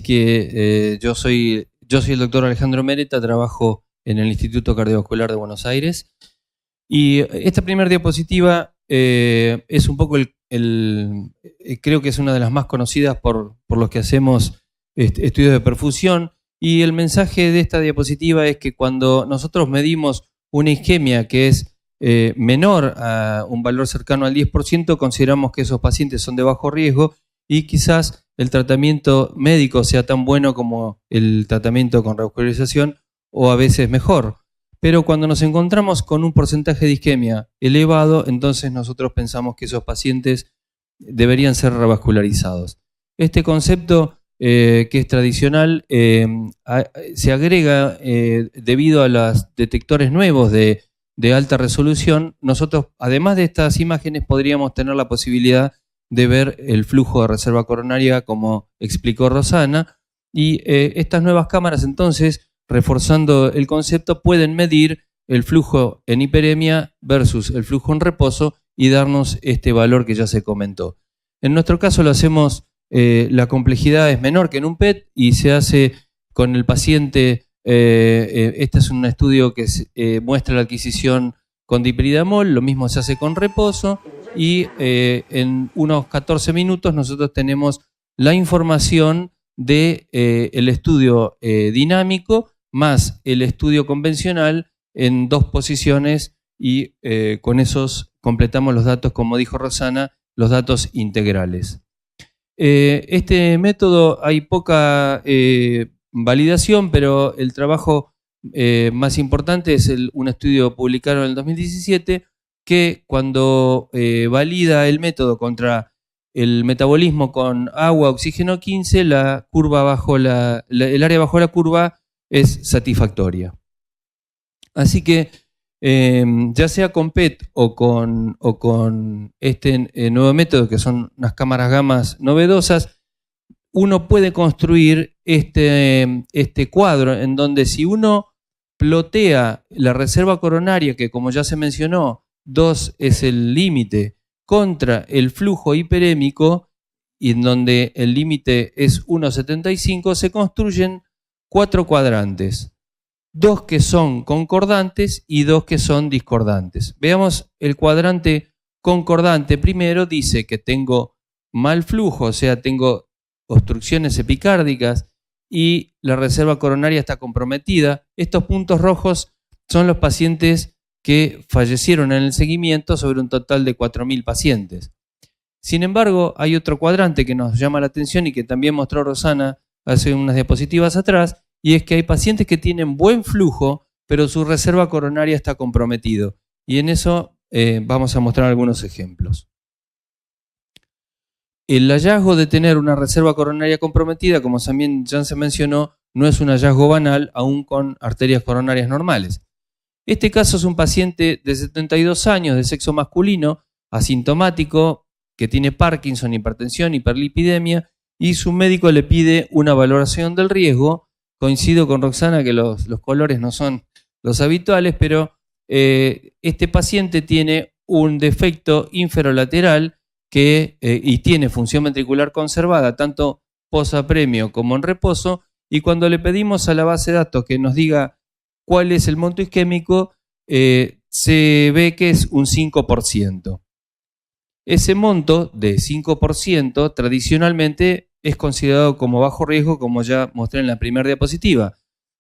que yo soy el doctor Alejandro Mereta, trabajo en el Instituto Cardiovascular de Buenos Aires. Y esta primera diapositiva es un poco creo que es una de las más conocidas por los que hacemos estudios de perfusión. Y el mensaje de esta diapositiva es que cuando nosotros medimos una isquemia que es menor a un valor cercano al 10%, consideramos que esos pacientes son de bajo riesgo y quizás el tratamiento médico sea tan bueno como el tratamiento con revascularización o a veces mejor. Pero cuando nos encontramos con un porcentaje de isquemia elevado, entonces nosotros pensamos que esos pacientes deberían ser revascularizados. Este concepto que es tradicional se agrega debido a los detectores nuevos de alta resolución. Nosotros, además de estas imágenes, podríamos tener la posibilidad de ver el flujo de reserva coronaria, como explicó Rosana, y estas nuevas cámaras, entonces, reforzando el concepto, pueden medir el flujo en hiperemia versus el flujo en reposo y darnos este valor que ya se comentó. En nuestro caso lo hacemos, la complejidad es menor que en un PET y se hace con el paciente. Este es un estudio que muestra la adquisición con dipiridamol, lo mismo se hace con reposo y en unos 14 minutos nosotros tenemos la información del estudio dinámico más el estudio convencional en 2 posiciones y con esos completamos los datos, como dijo Rosana, los datos integrales. Este método hay poca validación, pero el trabajo más importante es un estudio publicado en el 2017 que cuando valida el método contra el metabolismo con agua, oxígeno 15, la curva el área bajo la curva es satisfactoria. Así que ya sea con PET o con este nuevo método, que son unas cámaras gamas novedosas, uno puede construir este cuadro en donde si uno plotea la reserva coronaria, que como ya se mencionó, 2 es el límite, contra el flujo hiperémico, y en donde el límite es 1,75, se construyen 4 cuadrantes. 2 que son concordantes y 2 que son discordantes. Veamos el cuadrante concordante. Primero dice que tengo mal flujo, o sea, tengo obstrucciones epicárdicas y la reserva coronaria está comprometida. Estos puntos rojos son los pacientes que fallecieron en el seguimiento sobre un total de 4.000 pacientes. Sin embargo, hay otro cuadrante que nos llama la atención y que también mostró Rosana hace unas diapositivas atrás, y es que hay pacientes que tienen buen flujo, pero su reserva coronaria está comprometido. Y en eso vamos a mostrar algunos ejemplos. El hallazgo de tener una reserva coronaria comprometida, como también ya se mencionó, no es un hallazgo banal, aún con arterias coronarias normales. Este caso es un paciente de 72 años, de sexo masculino, asintomático, que tiene Parkinson, hipertensión, hiperlipidemia, y su médico le pide una valoración del riesgo. Coincido con Roxana que los colores no son los habituales, pero este paciente tiene un defecto inferolateral y tiene función ventricular conservada, tanto posapremio como en reposo, y cuando le pedimos a la base de datos que nos diga cuál es el monto isquémico, se ve que es un 5%. Ese monto de 5% tradicionalmente es considerado como bajo riesgo, como ya mostré en la primera diapositiva.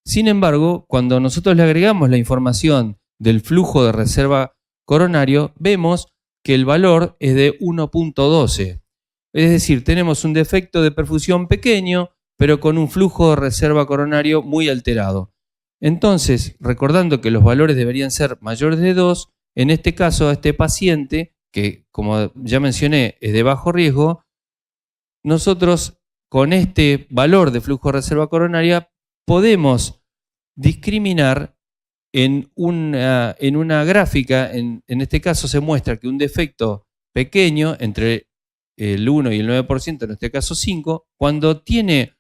Sin embargo, cuando nosotros le agregamos la información del flujo de reserva coronario, vemos que el valor es de 1,12. Es decir, tenemos un defecto de perfusión pequeño, pero con un flujo de reserva coronario muy alterado. Entonces, recordando que los valores deberían ser mayores de 2, en este caso a este paciente, que como ya mencioné es de bajo riesgo, nosotros con este valor de flujo de reserva coronaria podemos discriminar en una gráfica. En este caso se muestra que un defecto pequeño, entre el 1 y el 9%, en este caso 5, cuando tiene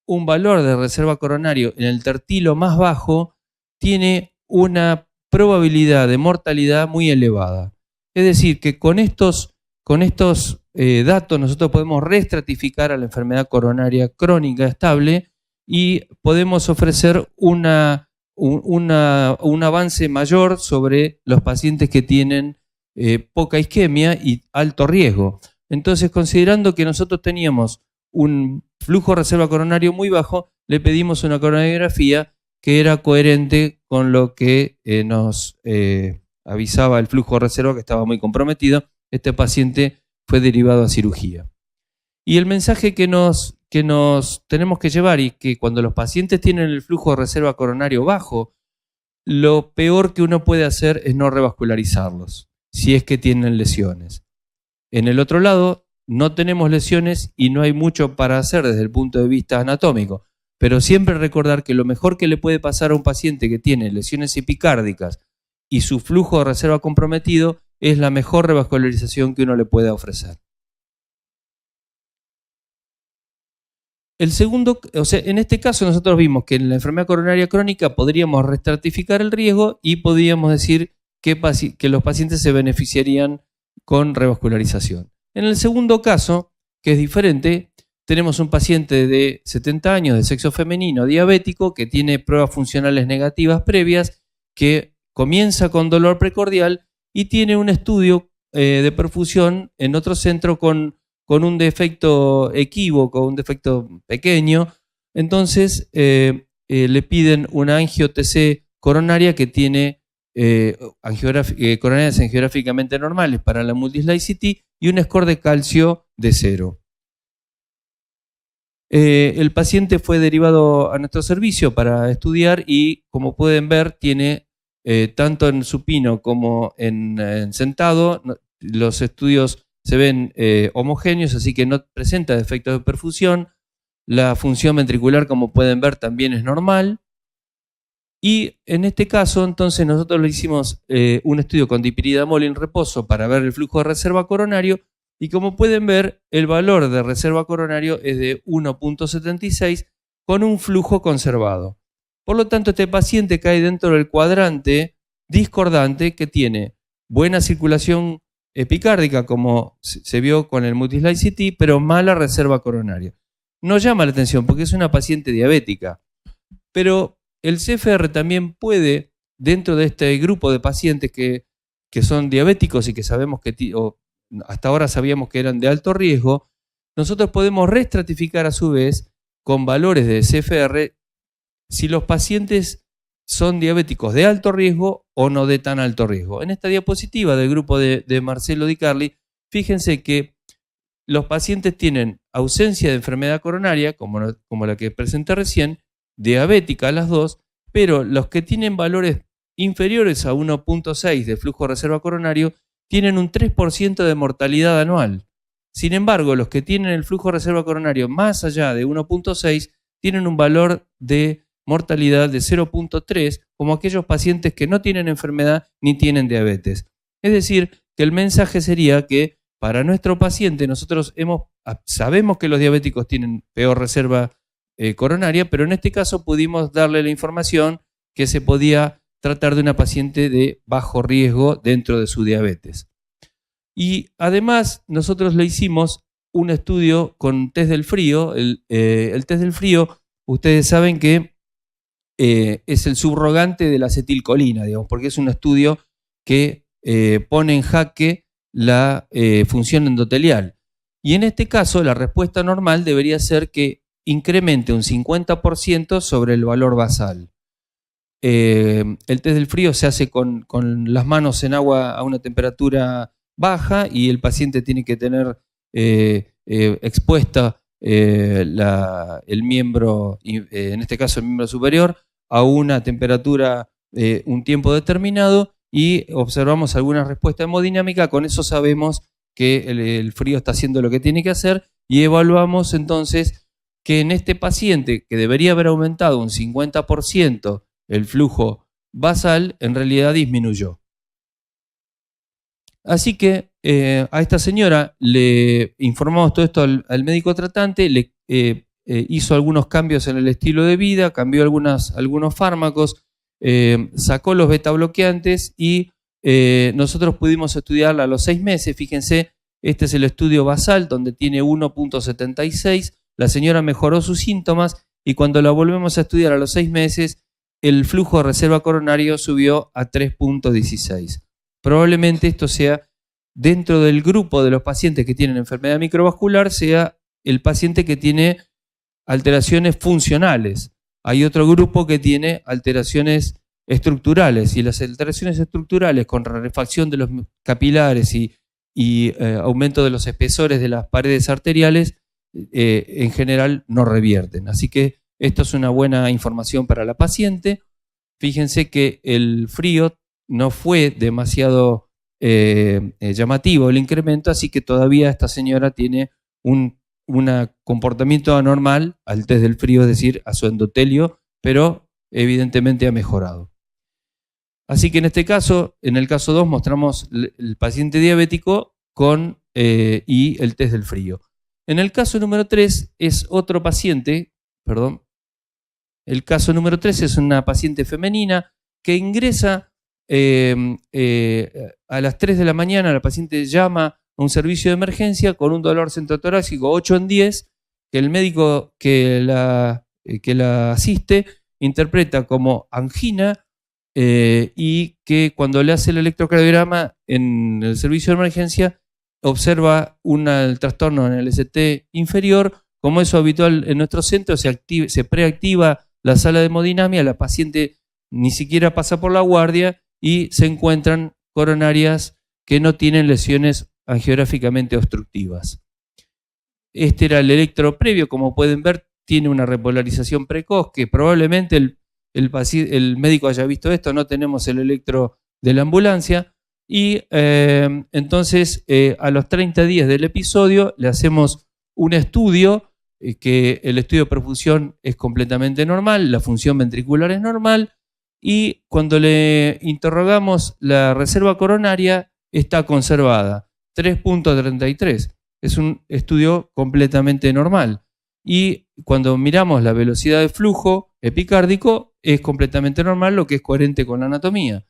un valor de reserva coronario en el tertilo más bajo, tiene una probabilidad de mortalidad muy elevada. Es decir, que con estos con estos datos nosotros podemos reestratificar a la enfermedad coronaria crónica estable y podemos ofrecer un avance mayor sobre los pacientes que tienen poca isquemia y alto riesgo. Entonces, considerando que nosotros teníamos un flujo de reserva coronario muy bajo, le pedimos una coronariografía que era coherente con lo que nos avisaba el flujo de reserva, que estaba muy comprometido. Este paciente fue derivado a cirugía. Y el mensaje que nos tenemos que llevar, y que cuando los pacientes tienen el flujo de reserva coronario bajo, lo peor que uno puede hacer es no revascularizarlos, si es que tienen lesiones. En el otro lado, no tenemos lesiones y no hay mucho para hacer desde el punto de vista anatómico, pero siempre recordar que lo mejor que le puede pasar a un paciente que tiene lesiones epicárdicas y su flujo de reserva comprometido es la mejor revascularización que uno le pueda ofrecer. El segundo, en este caso nosotros vimos que en la enfermedad coronaria crónica podríamos reestratificar el riesgo y podríamos decir que los pacientes se beneficiarían con revascularización. En el segundo caso, que es diferente, tenemos un paciente de 70 años de sexo femenino diabético que tiene pruebas funcionales negativas previas, que comienza con dolor precordial y tiene un estudio de perfusión en otro centro con un defecto equívoco, un defecto pequeño. Entonces le piden una angio-TC coronaria que tiene coronarias angiográficamente normales para la multislide CT y un score de calcio de 0. El paciente fue derivado a nuestro servicio para estudiar y, como pueden ver, tiene tanto en supino como en sentado, los estudios se ven homogéneos, así que no presenta defectos de perfusión. La función ventricular, como pueden ver, también es normal. Y en este caso, entonces, nosotros le hicimos un estudio con dipiridamol en reposo para ver el flujo de reserva coronario. Y como pueden ver, el valor de reserva coronario es de 1.76 con un flujo conservado. Por lo tanto, este paciente cae dentro del cuadrante discordante que tiene buena circulación epicárdica, como se vio con el multislide CT, pero mala reserva coronaria. Nos llama la atención porque es una paciente diabética, pero el CFR también puede, dentro de este grupo de pacientes que son diabéticos y que sabemos que hasta ahora sabíamos que eran de alto riesgo, nosotros podemos reestratificar a su vez con valores de CFR si los pacientes son diabéticos de alto riesgo o no de tan alto riesgo. En esta diapositiva del grupo de Marcelo Di Carli, fíjense que los pacientes tienen ausencia de enfermedad coronaria, como la que presenté recién, diabética las dos, pero los que tienen valores inferiores a 1.6 de flujo de reserva coronario tienen un 3% de mortalidad anual. Sin embargo, los que tienen el flujo de reserva coronario más allá de 1.6 tienen un valor de mortalidad de 0.3, como aquellos pacientes que no tienen enfermedad ni tienen diabetes. Es decir, que el mensaje sería que para nuestro paciente nosotros sabemos que los diabéticos tienen peor reserva coronaria, pero en este caso pudimos darle la información que se podía tratar de una paciente de bajo riesgo dentro de su diabetes. Y además nosotros le hicimos un estudio con test del frío. El test del frío, ustedes saben que es el subrogante de la acetilcolina, digamos, porque es un estudio que pone en jaque la función endotelial. Y en este caso la respuesta normal debería ser que incremente un 50% sobre el valor basal. El test del frío se hace con las manos en agua a una temperatura baja y el paciente tiene que tener expuesta el miembro, en este caso el miembro superior, a una temperatura un tiempo determinado y observamos alguna respuesta hemodinámica. Con eso sabemos que el frío está haciendo lo que tiene que hacer y evaluamos entonces que en este paciente que debería haber aumentado un 50% el flujo basal, en realidad disminuyó. Así que a esta señora le informamos todo esto al médico tratante, le hizo algunos cambios en el estilo de vida, cambió algunos fármacos, sacó los beta bloqueantes y nosotros pudimos estudiarla a los 6 meses. Fíjense Este es el estudio basal, donde tiene 1.76. La señora mejoró sus síntomas y cuando la volvemos a estudiar a los 6 meses, el flujo de reserva coronario subió a 3.16. Probablemente esto sea, dentro del grupo de los pacientes que tienen enfermedad microvascular, sea el paciente que tiene alteraciones funcionales. Hay otro grupo que tiene alteraciones estructurales, y las alteraciones estructurales con rarefacción de los capilares y aumento de los espesores de las paredes arteriales, en general no revierten. Así que esto es una buena información para la paciente. Fíjense que el frío no fue demasiado llamativo el incremento, así que todavía esta señora tiene un comportamiento anormal al test del frío, es decir, a su endotelio, pero evidentemente ha mejorado. Así que en este caso, en el caso 2, mostramos el paciente diabético y el test del frío. En el caso número 3 es otro paciente, el caso número 3 es una paciente femenina que ingresa a las 3 de la mañana. La paciente llama a un servicio de emergencia con un dolor centrotorácico 8 en 10, que el médico que la asiste interpreta como angina, y que cuando le hace el electrocardiograma en el servicio de emergencia observa el trastorno en el ST inferior. Como es habitual en nuestro centro, se preactiva la sala de hemodinamia, la paciente ni siquiera pasa por la guardia y se encuentran coronarias que no tienen lesiones angiográficamente obstructivas. Este era el electro previo. Como pueden ver, tiene una repolarización precoz que probablemente el médico haya visto esto. No tenemos el electro de la ambulancia y entonces a los 30 días del episodio le hacemos un estudio, que el estudio de perfusión es completamente normal, la función ventricular es normal, y cuando le interrogamos la reserva coronaria está conservada, 3.33. Es un estudio completamente normal. Y cuando miramos la velocidad de flujo epicárdico es completamente normal, lo que es coherente con la anatomía.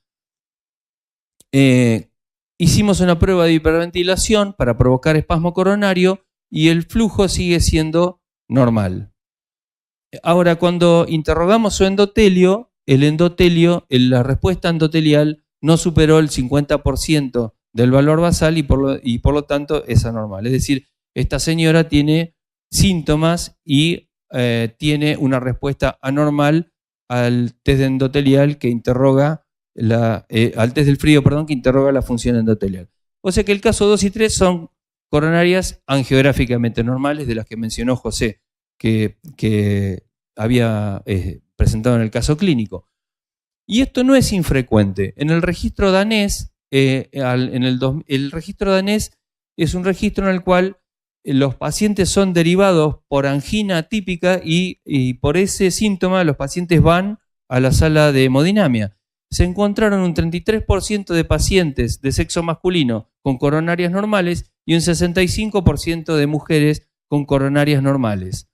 Hicimos una prueba de hiperventilación para provocar espasmo coronario y el flujo sigue siendo normal. Ahora, cuando interrogamos su endotelio, la respuesta endotelial no superó el 50% del valor basal y por lo tanto es anormal. Es decir, esta señora tiene síntomas y tiene una respuesta anormal al test endotelial que interroga al test del frío, que interroga la función endotelial. O sea que el caso 2 y 3 son coronarias angiográficamente normales, de las que mencionó José, que había presentado en el caso clínico. Y esto no es infrecuente. En el registro danés, el registro danés es un registro en el cual los pacientes son derivados por angina típica y por ese síntoma los pacientes van a la sala de hemodinamia. Se encontraron un 33% de pacientes de sexo masculino con coronarias normales y un 65% de mujeres con coronarias normales.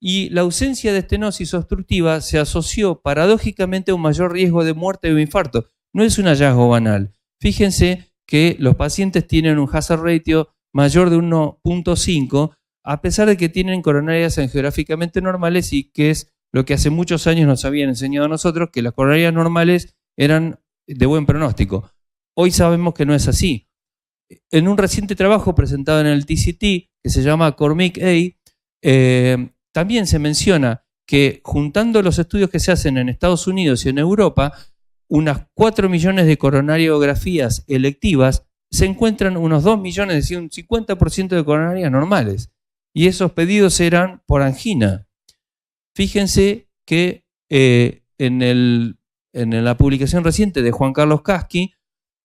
Y la ausencia de estenosis obstructiva se asoció paradójicamente a un mayor riesgo de muerte o infarto. No es un hallazgo banal. Fíjense que los pacientes tienen un hazard ratio mayor de 1.5, a pesar de que tienen coronarias angiográficamente normales, y que es lo que hace muchos años nos habían enseñado a nosotros, que las coronarias normales eran de buen pronóstico. Hoy sabemos que no es así. En un reciente trabajo presentado en el TCT, que se llama CORMIC-A, también se menciona que juntando los estudios que se hacen en Estados Unidos y en Europa, unas 4 millones de coronariografías electivas, se encuentran unos 2 millones, es decir, un 50% de coronarias normales. Y esos pedidos eran por angina. Fíjense que en la publicación reciente de Juan Carlos Kasky,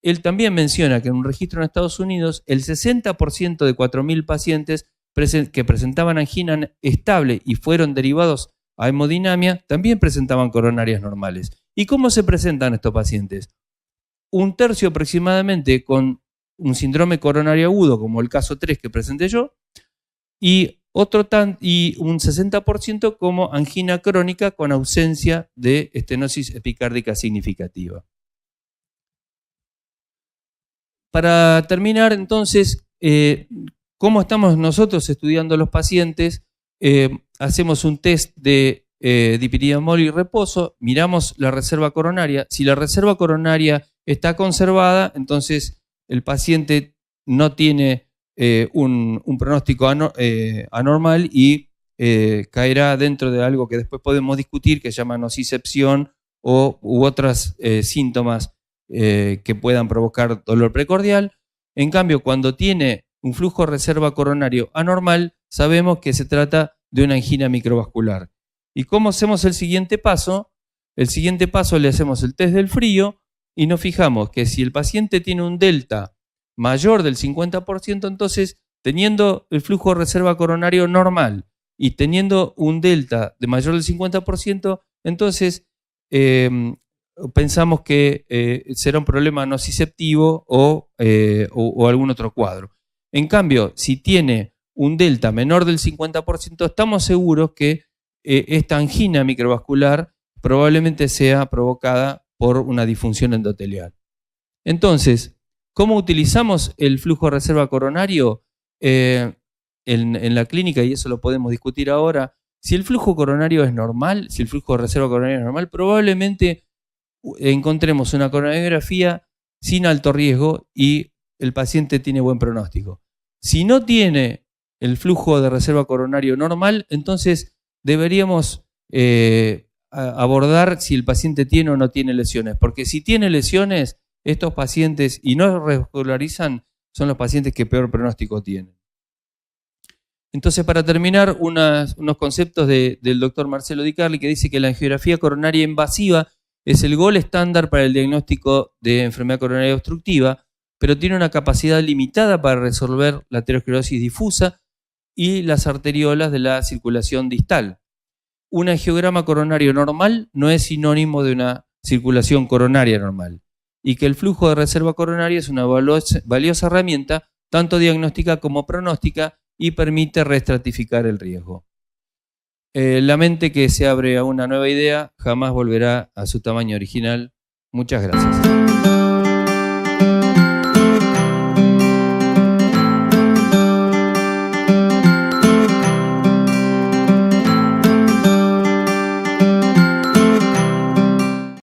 él también menciona que en un registro en Estados Unidos, el 60% de 4.000 pacientes que presentaban angina estable y fueron derivados a hemodinamia, también presentaban coronarias normales. ¿Y cómo se presentan estos pacientes? Un tercio aproximadamente con un síndrome coronario agudo, como el caso 3 que presenté yo, y un 60% como angina crónica con ausencia de estenosis epicárdica significativa. Para terminar, entonces, ¿cómo estamos nosotros estudiando a los pacientes? Hacemos un test de dipiridomol y reposo, miramos la reserva coronaria. Si la reserva coronaria está conservada, entonces el paciente no tiene un pronóstico anormal y caerá dentro de algo que después podemos discutir, que se llama nocicepción u otros síntomas que puedan provocar dolor precordial. En cambio, cuando tiene un flujo reserva coronario anormal, sabemos que se trata de una angina microvascular. ¿Y cómo hacemos el siguiente paso? El siguiente paso le hacemos el test del frío y nos fijamos que si el paciente tiene un delta mayor del 50%, entonces teniendo el flujo de reserva coronario normal y teniendo un delta de mayor del 50%, entonces pensamos que será un problema nociceptivo o algún otro cuadro. En cambio, si tiene un delta menor del 50%, estamos seguros que esta angina microvascular probablemente sea provocada por una disfunción endotelial. Entonces, ¿cómo utilizamos el flujo de reserva coronario en la clínica? Y eso lo podemos discutir ahora. Si el flujo coronario es normal, si el flujo de reserva coronaria es normal, probablemente encontremos una coronariografía sin alto riesgo y el paciente tiene buen pronóstico. Si no tiene el flujo de reserva coronario normal, entonces deberíamos abordar si el paciente tiene o no tiene lesiones, porque si tiene lesiones, estos pacientes y no regularizan son los pacientes que peor pronóstico tienen. Entonces, para terminar, unos conceptos del doctor Marcelo Di Carli, que dice que la angiografía coronaria invasiva es el gold estándar para el diagnóstico de enfermedad coronaria obstructiva, pero tiene una capacidad limitada para resolver la aterosclerosis difusa y las arteriolas de la circulación distal. Un angiograma coronario normal no es sinónimo de una circulación coronaria normal, y que el flujo de reserva coronaria es una valiosa herramienta, tanto diagnóstica como pronóstica, y permite reestratificar el riesgo. La mente que se abre a una nueva idea jamás volverá a su tamaño original. Muchas gracias.